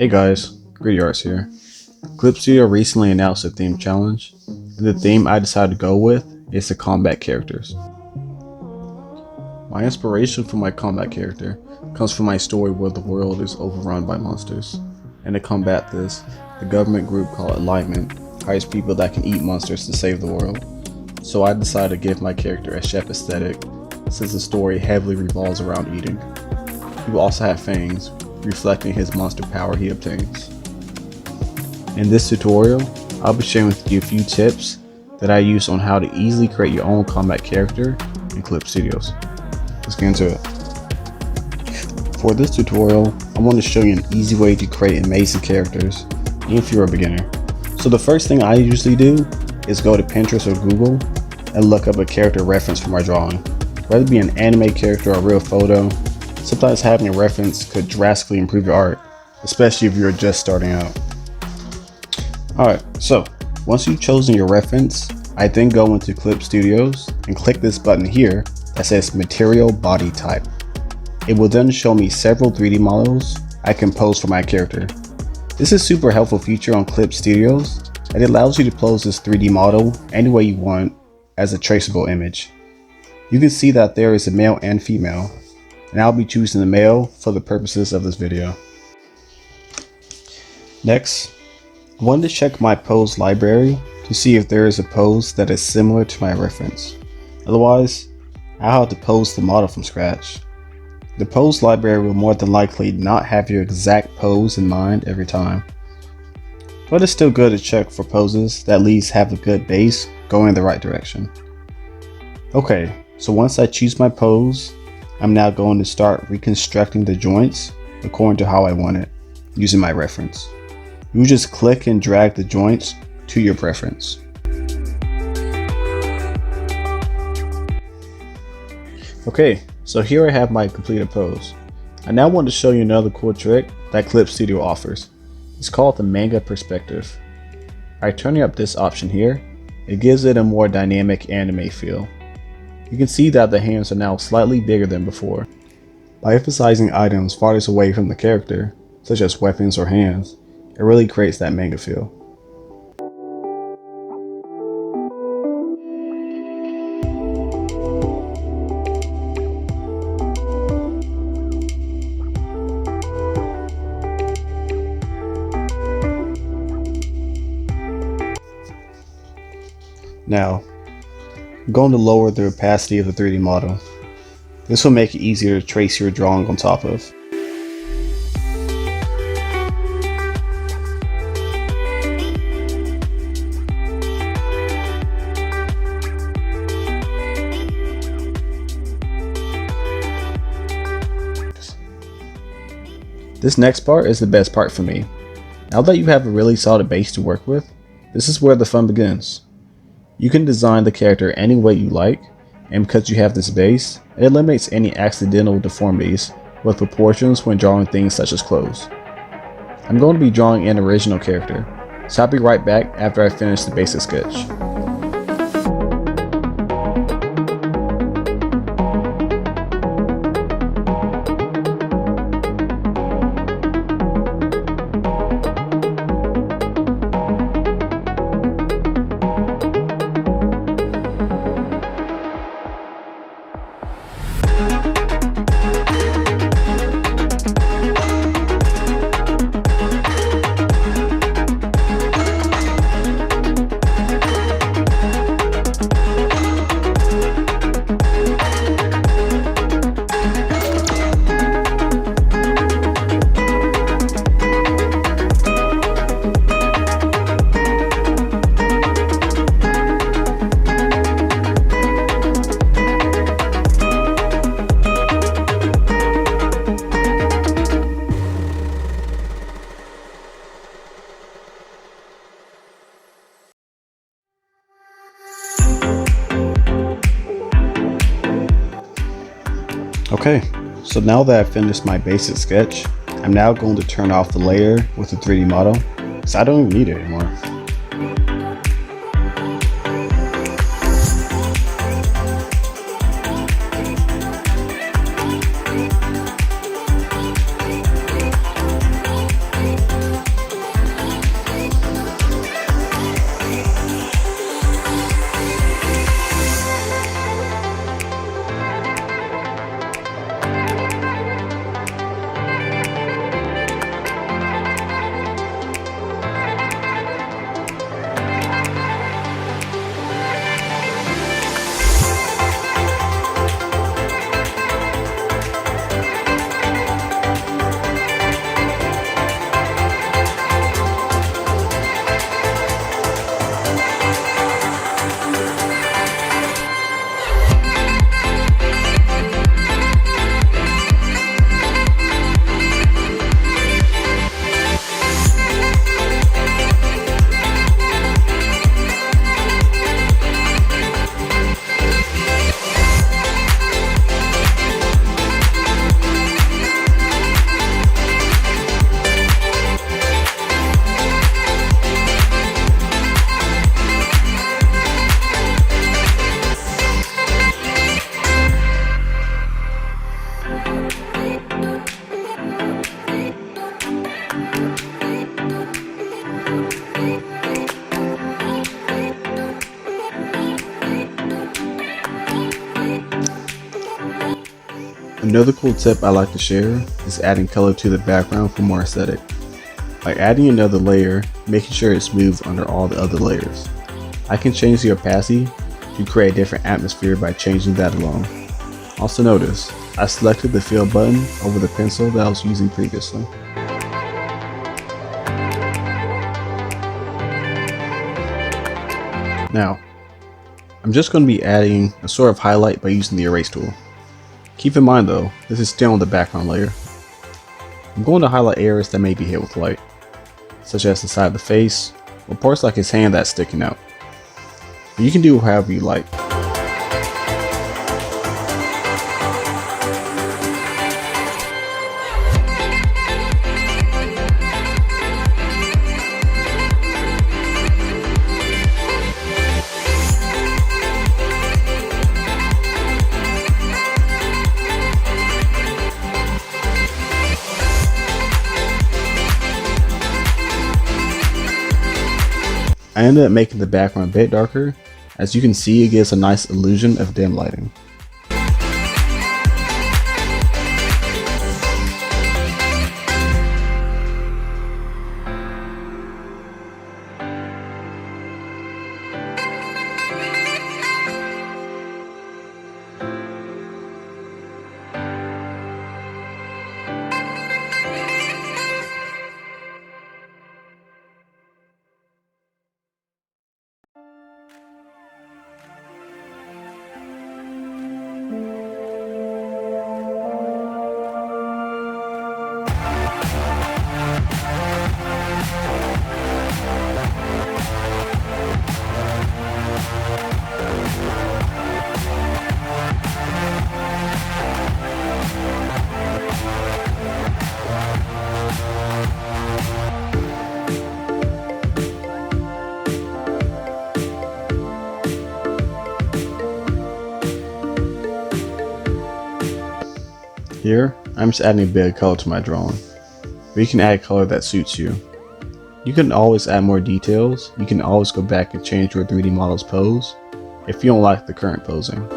Hey guys, Gritty Arts here. Clip Studio recently announced a theme challenge, and the theme I decided to go with is the combat characters. My inspiration for my combat character comes from my story where the world is overrun by monsters, and to combat this, the government group called Alignment hires people that can eat monsters to save the world. So I decided to give my character a chef aesthetic, since the story heavily revolves around eating. He will also have fangs, reflecting his monster power he obtains. In this tutorial, I'll be sharing with you a few tips that I use on how to easily create your own combat character in Clip Studios. Let's get into it. For this tutorial, I want to show you an easy way to create amazing characters, even if you're a beginner. So the first thing I usually do is go to Pinterest or Google and look up a character reference for my drawing. Whether it be an anime character or a real photo, sometimes having a reference could drastically improve your art, especially if you're just starting out. Alright, so once you've chosen your reference, I then go into Clip Studios and click this button here that says Material Body Type. It will then show me several 3D models I can pose for my character. This is a super helpful feature on Clip Studios, and it allows you to pose this 3D model any way you want as a traceable image. You can see that there is a male and female, and I'll be choosing the male for the purposes of this video. Next, I wanted to check my pose library to see if there is a pose that is similar to my reference. Otherwise, I'll have to pose the model from scratch. The pose library will more than likely not have your exact pose in mind every time, but it's still good to check for poses that at least have a good base going in the right direction. Okay, so once I choose my pose, I'm now going to start reconstructing the joints according to how I want it, using my reference. You just click and drag the joints to your preference. Okay, so here I have my completed pose. I now want to show you another cool trick that Clip Studio offers. It's called the manga perspective. By turning up this option here, it gives it a more dynamic anime feel. You can see that the hands are now slightly bigger than before. By emphasizing items farthest away from the character, such as weapons or hands, it really creates that manga feel. Now, I'm going to lower the opacity of the 3D model. This will make it easier to trace your drawing on top of. This next part is the best part for me. Now that you have a really solid base to work with, this is where the fun begins. You can design the character any way you like, and because you have this base, it eliminates any accidental deformities with proportions when drawing things such as clothes. I'm going to be drawing an original character, so I'll be right back after I finish the basic sketch. Okay, so now that I've finished my basic sketch, I'm now going to turn off the layer with the 3D model, because I don't even need it anymore. Another cool tip I like to share is adding color to the background for more aesthetic. By adding another layer, making sure it's smooth under all the other layers. I can change the opacity to create a different atmosphere by changing that alone. Also notice, I selected the fill button over the pencil that I was using previously. Now, I'm just going to be adding a sort of highlight by using the erase tool. Keep in mind though, this is still on the background layer. I'm going to highlight areas that may be hit with light, such as the side of the face, or parts like his hand that's sticking out. But you can do however you like. I ended up making the background a bit darker. As you can see, it gives a nice illusion of dim lighting. Here, I'm just adding a bit of color to my drawing, but you can add color that suits you. You can always add more details. You can always go back and change your 3D model's pose if you don't like the current posing.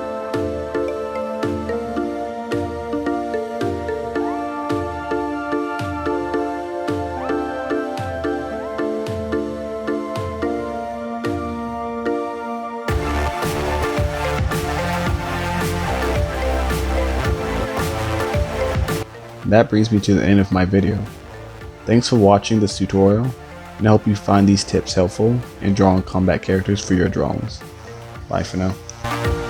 That brings me to the end of my video. Thanks for watching this tutorial, and I hope you find these tips helpful in drawing combat characters for your drawings. Bye for now.